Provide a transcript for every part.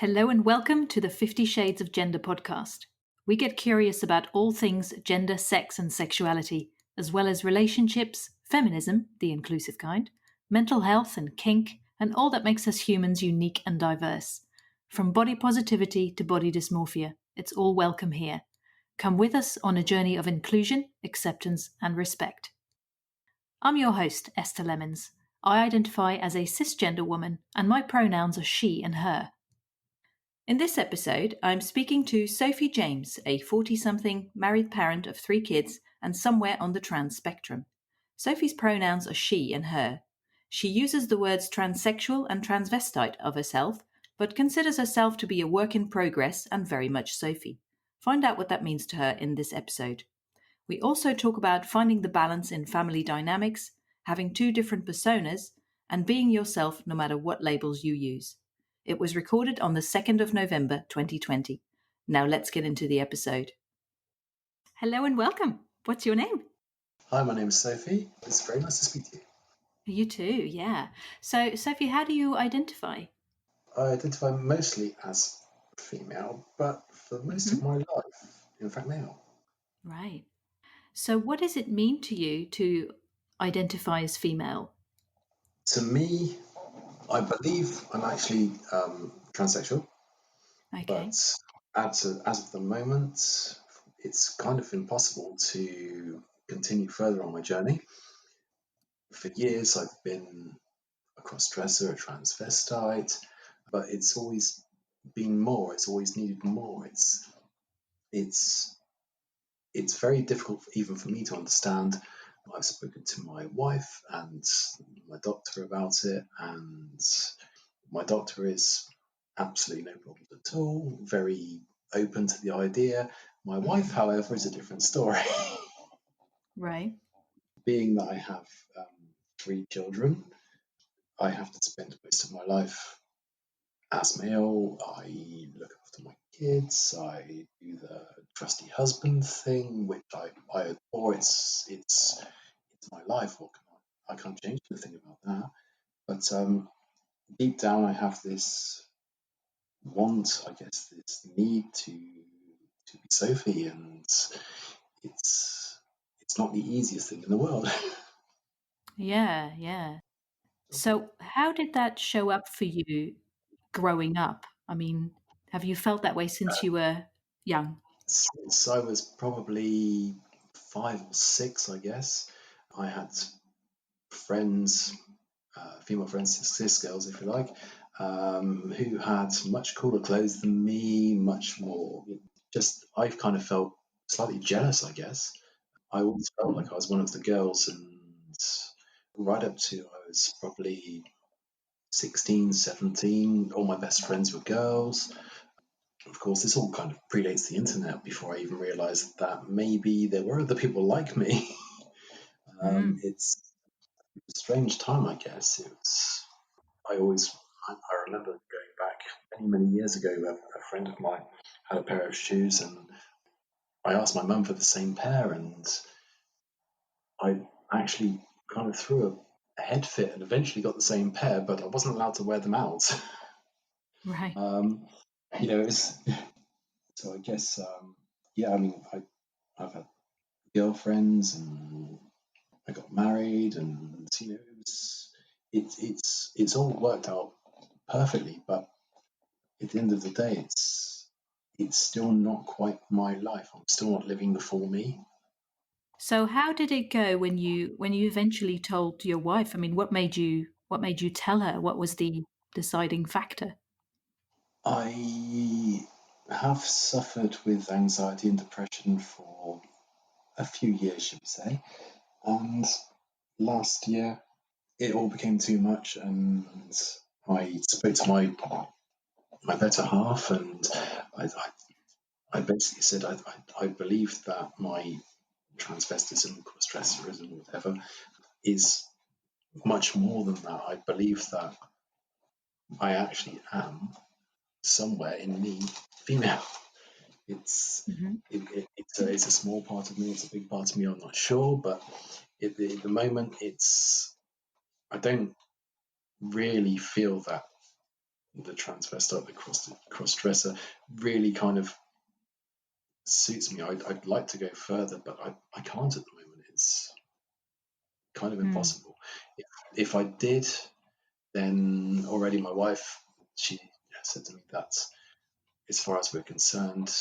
Hello and welcome to the 50 Shades of Gender podcast. We get curious about all things gender, sex, and sexuality, as well as relationships, feminism, the inclusive kind, mental health and kink, and all that makes us humans unique and diverse. From body positivity to body dysmorphia, it's all welcome here. Come with us on a journey of inclusion, acceptance, and respect. I'm your host, Esther Lemons. I identify as a cisgender woman, and my pronouns are she and her. In this episode, I'm speaking to Sophie James, a 40-something married parent of 3 kids and somewhere on the trans spectrum. Sophie's pronouns are she and her. She uses the words transsexual and transvestite of herself, but considers herself to be a work in progress and very much Sophie. Find out what that means to her in this episode. We also talk about finding the balance in family dynamics, having 2 different personas, and being yourself no matter what labels you use. It was recorded on the 2nd of November 2020. Now let's get into the episode. Hello and welcome. What's your name? Hi, my name is Sophie. It's very nice to speak to you. You too, yeah. So, Sophie, how do you identify? I identify mostly as female, but for most of my life, in fact, male. Right. So, what does it mean to you to identify as female? To me, I believe I'm actually transsexual, but Okay. as of the moment, it's kind of impossible to continue further on my journey. For years, I've been a cross-dresser, a transvestite, but it's always been more. It's always needed more. It's it's very difficult even for me to understand. I've spoken to my wife and my doctor about it, and my doctor is absolutely no problems at all, very open to the idea. My wife, however, is a different story. Right. Being that I have 3 children, I have to spend most of my life as male. I look after my kids. I do the trusty husband thing, which I adore. It's my life. I can't change anything about that. But deep down, I have this want, I guess, this need to be Sophie, and it's it's not the easiest thing in the world. Yeah, yeah. So, how did that show up for you growing up? I mean, have you felt that way since you were young? Since I was probably 5 or 6, I guess, I had friends, female friends, cis girls, if you like, who had much cooler clothes than me, much more. Just, I've kind of felt slightly jealous, I guess. I always felt like I was one of the girls, and right up to I was probably 16, 17, all my best friends were girls. Of course, this all kind of predates the internet before I even realized that maybe there were other people like me. Mm. It's a strange time, I guess. I always, I remember going back many, many years ago, a friend of mine had a pair of shoes, and I asked my mum for the same pair, and I actually kind of threw a head fit and eventually got the same pair, but I wasn't allowed to wear them out. Right. um, it was, so I guess, yeah, I mean, I've had girlfriends and I got married, and it's all worked out perfectly, but at the end of the day, it's still not quite my life. I'm still not living the full me. So, how did it go when you eventually told your wife? I mean, what made you tell her? What was the deciding factor? I have suffered with anxiety and depression for a few years, should we say, and last year it all became too much, and I spoke to my better half, and I basically said I believed that my transvestism, cross-dresserism, whatever, is much more than that. I believe that I actually am somewhere in me female. It's Hmm. it's a small part of me. It's a big part of me. I'm not sure, but at the moment, I don't really feel that the transvestite, the cross-dresser, really kind of suits me. I'd like to go further, but I can't at the moment. It's kind of impossible. If I did, then already my wife, she said to me that as far as we're concerned,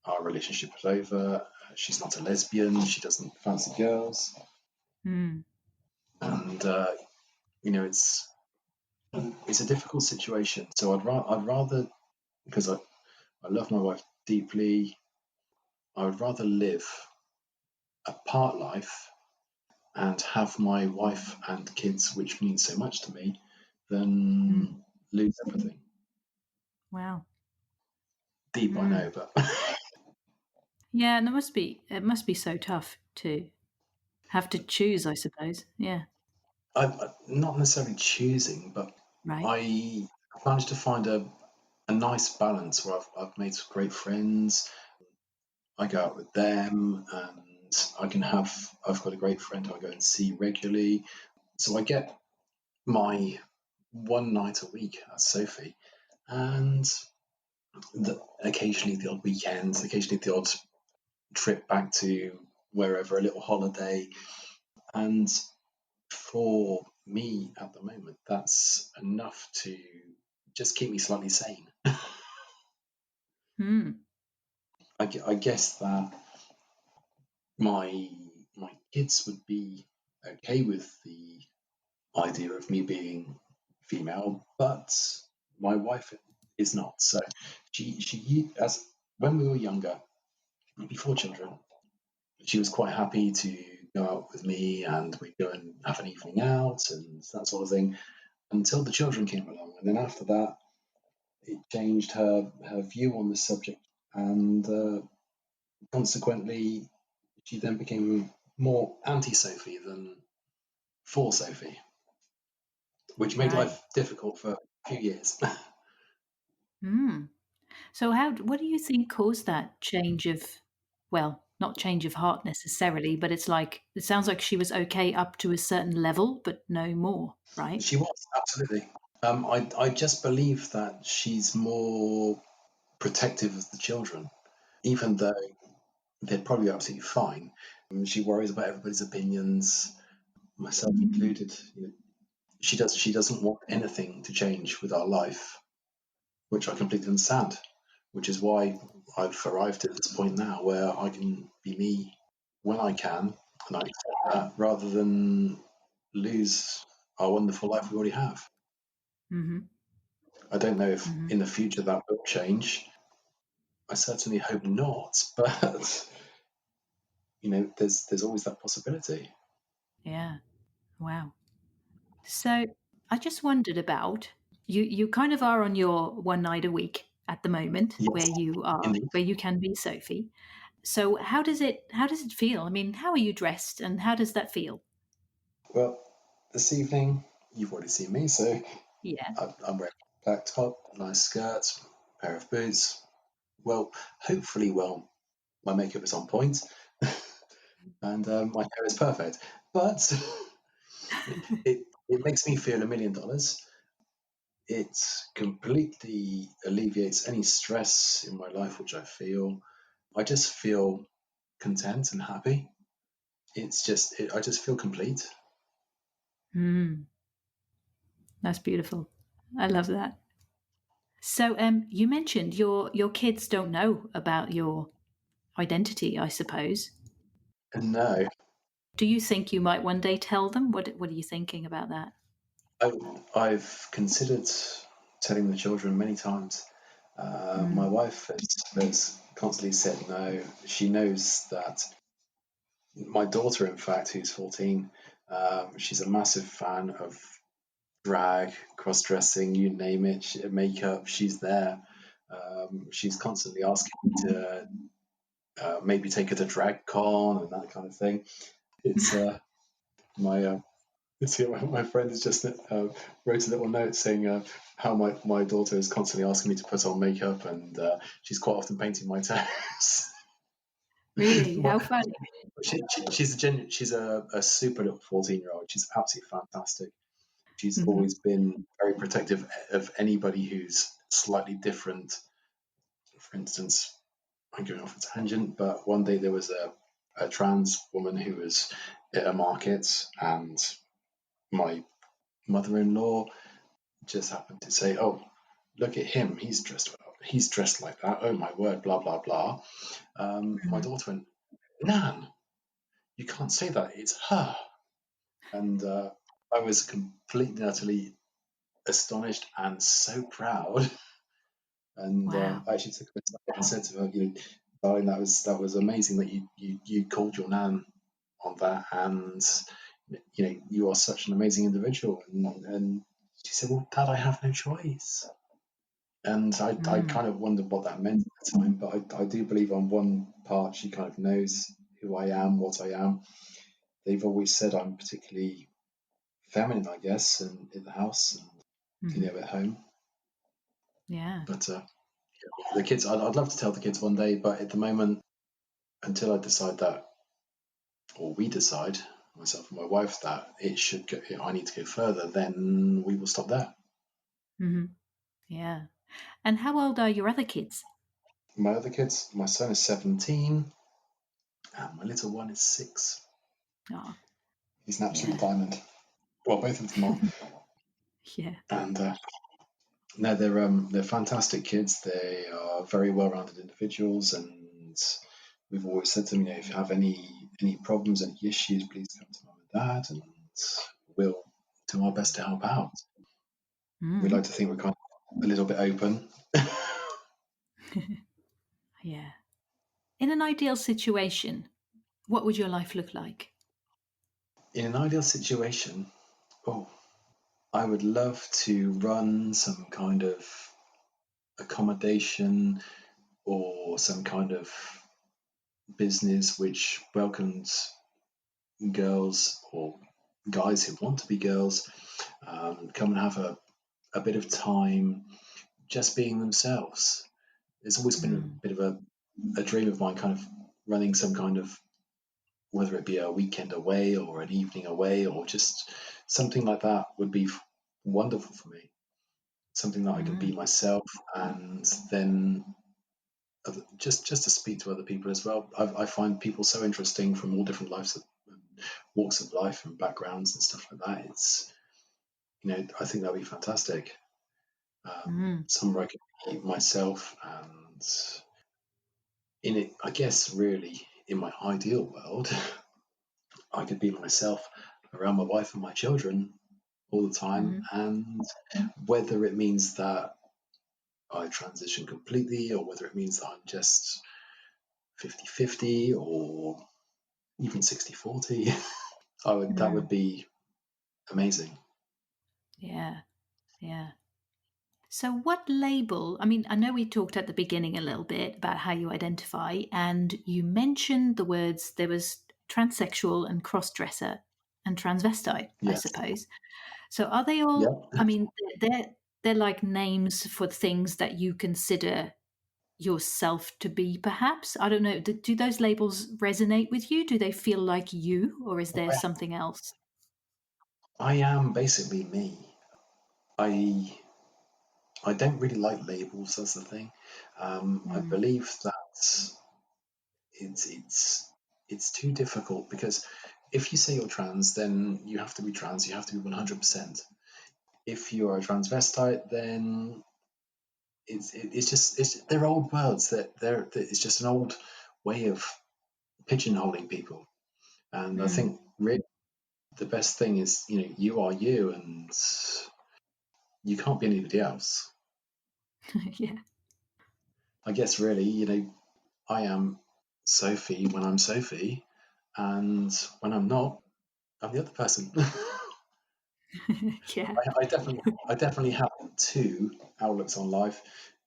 our relationship is over. She's not a lesbian. She doesn't fancy girls. Mm. And, it's a difficult situation. So I'd rather, because I love my wife deeply, I would rather live a part life and have my wife and kids, which means so much to me, than lose everything. Wow. Deep, I know, but Yeah, and it must be so tough to have to choose, I suppose. Yeah. I'm not necessarily choosing, but Right. I managed to find a nice balance where I've made some great friends. I go out with them, and I've got a great friend who I go and see regularly. So I get my one night a week at Sophie, and occasionally the odd weekends, occasionally the odd trip back to wherever, a little holiday. And for me at the moment, that's enough to just keep me slightly sane. Hmm. I guess that my kids would be okay with the idea of me being female, but my wife is not. So she as when we were younger, before children, she was quite happy to go out with me, and we'd go and have an evening out and that sort of thing until the children came along. And then after that, it changed her view on the subject, and consequently, she then became more anti-Sophie than for Sophie, which made Right. life difficult for a few years. Hmm. So what do you think caused that change of, well, not change of heart necessarily, but it sounds like she was okay up to a certain level, but no more, right? She was, absolutely. I just believe that she's more protective of the children, even though they're probably absolutely fine. She worries about everybody's opinions, myself included. She doesn't want anything to change with our life, which I completely understand. Which is why I've arrived at this point now where I can be me when I can, and I accept that, rather than lose our wonderful life we already have. Hmm. I don't know if Hmm. in the future that will change. I certainly hope not, but there's always that possibility. Yeah. Wow. So I just wondered about you kind of are on your one night a week at the moment Yes, indeed. where you can be Sophie. So how does it feel? I mean, how are you dressed and how does that feel? Well, this evening you've already seen me, so Yeah. I'm wearing a black top, nice skirt, pair of boots. Well, hopefully, my makeup is on point, and my hair is perfect. But it makes me feel $1 million. It completely alleviates any stress in my life which I feel. I just feel content and happy. I just feel complete. Mm, that's beautiful. I love that. So you mentioned your kids don't know about your identity, I suppose. And no, Do you think you might one day tell them? What are you thinking about that? I've considered telling the children many times. My Mm. wife has constantly said no. She knows that my daughter, in fact, who's 14, she's a massive fan of drag, cross dressing, you name it, makeup, she's there. She's constantly asking me to maybe take her to drag con and that kind of thing. It's my see, my friend has just wrote a little note saying how my daughter is constantly asking me to put on makeup, and she's quite often painting my toes. Really? Well, How funny. she's a super little 14-year-old. She's absolutely fantastic. She's Hmm. always been very protective of anybody who's slightly different. For instance, I'm going off a tangent, but one day there was a trans woman who was at a market, and my mother-in-law just happened to say, "Oh, look at him. He's dressed like that. Oh my word, blah blah blah." My Hmm. daughter went, "Nan, you can't say that. It's her." And I was completely and utterly astonished and so proud. And Wow. I actually took her aside and said to her, "Darling, that was amazing that you called your nan on that, and you are such an amazing individual." And she said, "Well, Dad, I have no choice." And I Mm. kind of wondered what that meant at the time, but I do believe on one part she kind of knows who I am, what I am. They've always said I'm particularly feminine, I guess, and in the house and Hmm. at home. Yeah. But the kids, I'd love to tell the kids one day, but at the moment, until I decide that, or we decide, myself and my wife, that it should go, I need to go further, then we will stop there. Hmm. Yeah. And how old are your other kids? My other kids, my son is 17, and my little one is 6. Oh, He's an absolute yeah. diamond. Well, both of them are, Yeah. and no, they're fantastic kids. They are very well-rounded individuals, and we've always said to them, if you have any problems, any issues, please come to mum and dad, and we'll do our best to help out. We like Mm. to think we're kind of a little bit open. Yeah. In an ideal situation, what would your life look like? In an ideal situation, oh, I would love to run some kind of accommodation or some kind of business which welcomes girls or guys who want to be girls, come and have a bit of time just being themselves. It's always been a Mm. bit of a dream of mine, kind of running some kind of, whether it be a weekend away or an evening away or just something like that would be wonderful for me. Something that I could be Mm. myself, and then just to speak to other people as well. I find people so interesting from all different walks of life and backgrounds and stuff like that. It's I think that'd be fantastic. Mm. Somewhere I could be myself, and in it, I guess, really, in my ideal world, I could be myself around my wife and my children all the time, Mm. and whether it means that I transition completely or whether it means that I'm just 50-50 or even 60-40, that would Mm. be amazing. Yeah. Yeah. So, what label? I mean, I know we talked at the beginning a little bit about how you identify, and you mentioned the words there was transsexual and crossdresser and transvestite, I Yes. suppose. So, are they all? Yep. I mean, they're like names for things that you consider yourself to be, perhaps. I don't know. Do those labels resonate with you? Do they feel like you, or is there something else? I am basically me. I I don't really like labels. That's the thing. I Mm. believe that it's it's it's too difficult because if you say you're trans, then you have to be trans. You have to be 100%. If you're a transvestite, then it's just they're old words. That it's just an old way of pigeonholing people. And I Mm. think really the best thing is you are you, and you can't be anybody else. Yeah. I guess really, I am Sophie when I'm Sophie, and when I'm not, I'm the other person. Yeah. I definitely have two outlooks on life,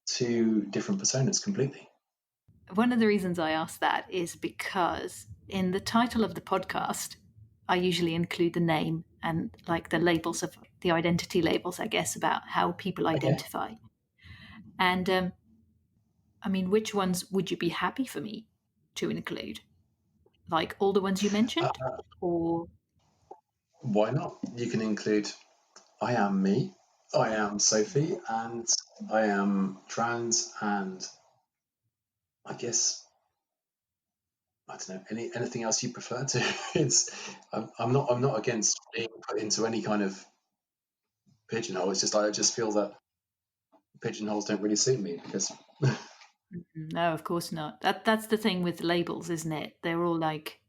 two different personas completely. One of the reasons I ask that is because in the title of the podcast, I usually include the name and like the labels of the identity labels, I guess, about how people Okay. identify. And I mean, which ones would you be happy for me to include? Like all the ones you mentioned? Uh, Or, why not? You can include I am me. I am Sophie, and I am trans, and I guess I don't know anything else you prefer to. It's I'm not against being put into any kind of pigeonhole. It's just I just feel that pigeonholes don't really suit me because No, of course not. That's the thing with labels, isn't it? They're all like,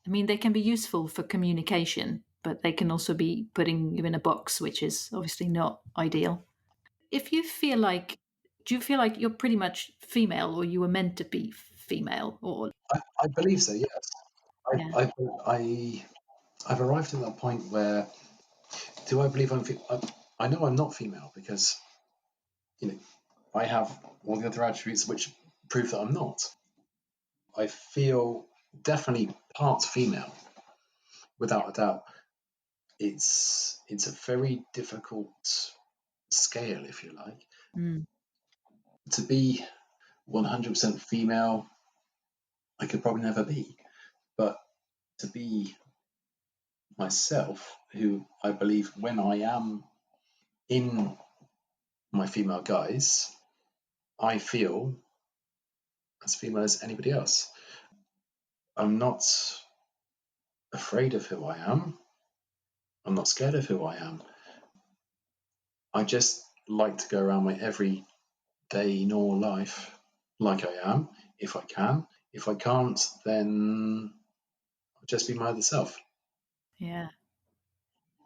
I mean, they can be useful for communication, but they can also be putting you in a box, which is obviously not ideal. If you feel like, do you feel like you're pretty much female, or you were meant to be female, or I believe so. Yes, yeah, I I've arrived at that point where do I believe I know I'm not female because you know I have all the other attributes which prove that I'm not. I feel definitely part female, yeah, without a doubt. It's a very difficult scale, if you like, mm, to be 100% female. I could probably never be, but to be myself, who I believe when I am in my female guise, I feel as female as anybody else. I'm not afraid of who I am. I'm not scared of who I am. I just like to go around my everyday normal life like I am, if I can. If I can't, then I'll just be my other self. yeah,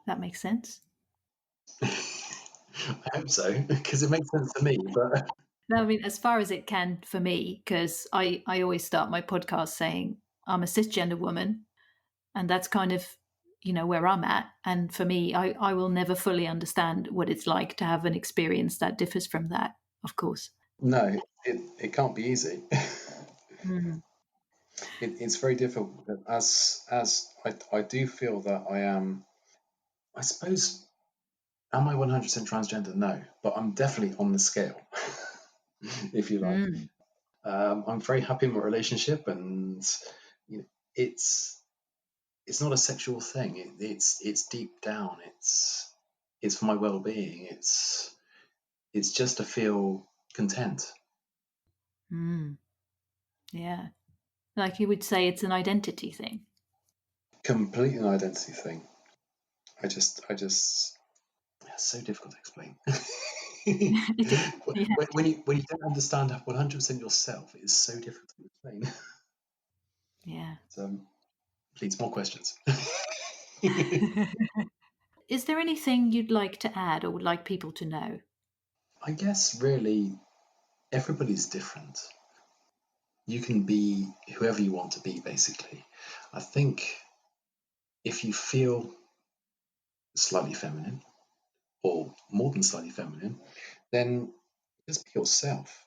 that makes sense. I hope so, because it makes sense to me. But No, I mean, as far as it can for me, because I always start my podcast saying I'm a cisgender woman, and that's kind of where I'm at. And for me, I will never fully understand what it's like to have an experience that differs from that, of course. no, it can't be easy. Mm. It's very difficult. As I do feel that I am. I suppose am I 100% transgender? No, but I'm definitely on the scale, if you like. Mm. I'm very happy in my relationship, and you know, it's it's not a sexual thing. It's deep down. It's for my well-being. It's just to feel content. Mm. Yeah, like you would say, it's an identity thing. Completely an identity thing. I just it's so difficult to explain. It is. Yeah, when you don't understand 100% yourself, it is so difficult to explain. yeah. So, please, more questions. Is there anything you'd like to add or would like people to know? I guess really everybody's different. You can be whoever you want to be, basically. I think if you feel slightly feminine or more than slightly feminine, then just be yourself.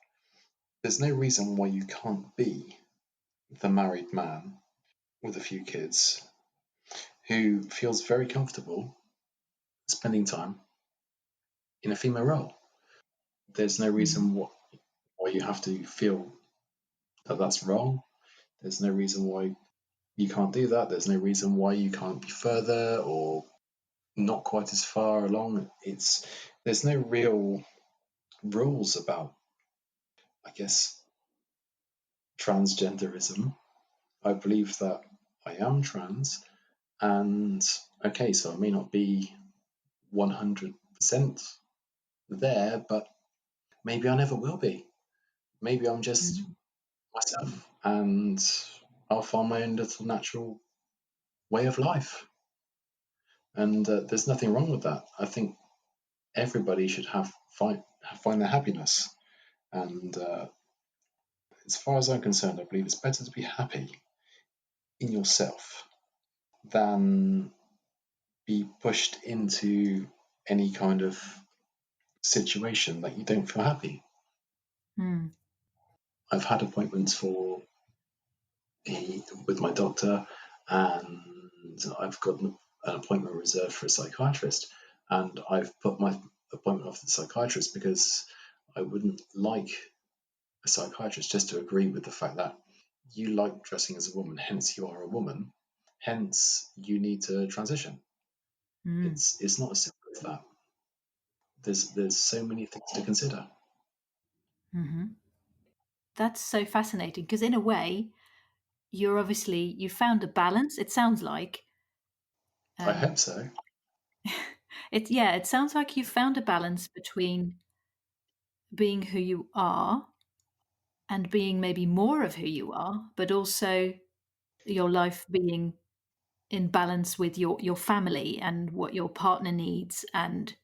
There's no reason why you can't be the married man with a few kids who feels very comfortable spending time in a female role. There's no Mm. reason why you have to feel that that's wrong. There's no reason why you can't do that. There's no reason why you can't be further or not quite as far along. There's no real rules about, I guess, transgenderism. I believe that I am trans, and okay, so I may not be 100% there, but maybe I never will be. Maybe I'm just Mm. myself, and I'll find my own little natural way of life. And there's nothing wrong with that. I think everybody should find their happiness. And as far as I'm concerned, I believe it's better to be happy in yourself than be pushed into any kind of situation that you don't feel happy. Mm. I've had appointments with my doctor, and I've got an appointment reserved for a psychiatrist, and I've put my appointment off to the psychiatrist because I wouldn't like a psychiatrist just to agree with the fact that you like dressing as a woman, hence you are a woman, hence you need to transition. Mm. It's not as simple as that. there's so many things to consider. Mm-hmm. That's so fascinating because, in a way, you found a balance. It sounds like I hope um, so. it sounds like you found a balance between being who you are and being maybe more of who you are, but also your life being in balance with your family and what your partner needs, and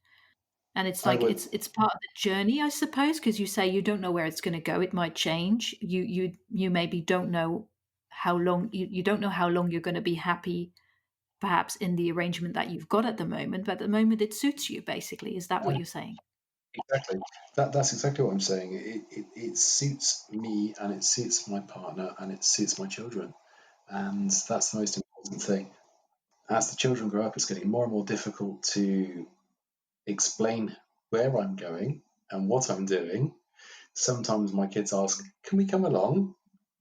it's I like would it's part of the journey, I suppose, because you say you don't know where it's going to go. It might change. You maybe don't know how long you don't know how long you're going to be happy perhaps in the arrangement that you've got at the moment, but at the moment it suits you basically. Is that what yeah, you're saying? exactly. That's exactly what I'm saying. It suits me and it suits my partner and it suits my children, and that's the most important thing. As the children grow up, it's getting more and more difficult to explain where I'm going and what I'm doing. Sometimes my kids ask, "Can we come along?"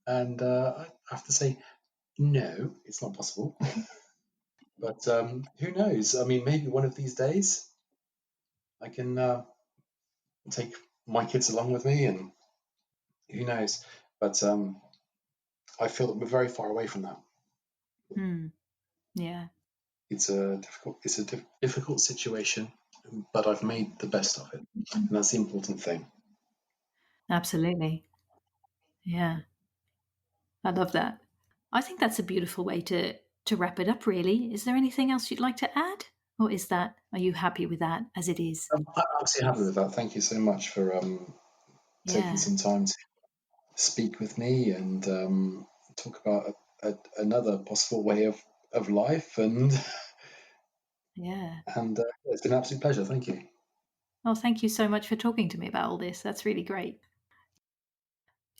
And I have to say, "No, it's not possible." But who knows? I mean, maybe one of these days I can take my kids along with me, and who knows? But I feel that we're very far away from that. Hmm. Yeah, It's a difficult situation, but I've made the best of it, and that's the important thing. absolutely. Yeah, I love that. I think that's a beautiful way to wrap it up, really. Is there anything else you'd like to add? Or are you happy with that as it is? I'm absolutely happy with that. Thank you so much for taking Yeah, some time to speak with me and talk about another possible way of life. And yeah. it's been an absolute pleasure. Thank you. Oh, thank you so much for talking to me about all this. That's really great.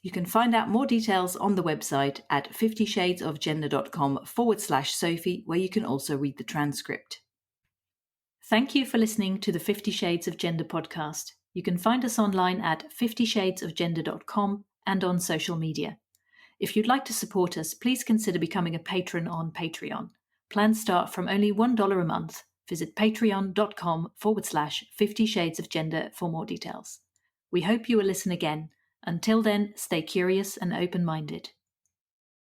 You can find out more details on the website at 50shadesofgender.com/Sophie, where you can also read the transcript. Thank you for listening to the 50 Shades of Gender podcast. You can find us online at 50shadesofgender.com and on social media. If you'd like to support us, please consider becoming a patron on Patreon. Plans start from only $1 a month. Visit patreon.com/50 Shades of Gender for more details. We hope you will listen again. Until then, stay curious and open minded.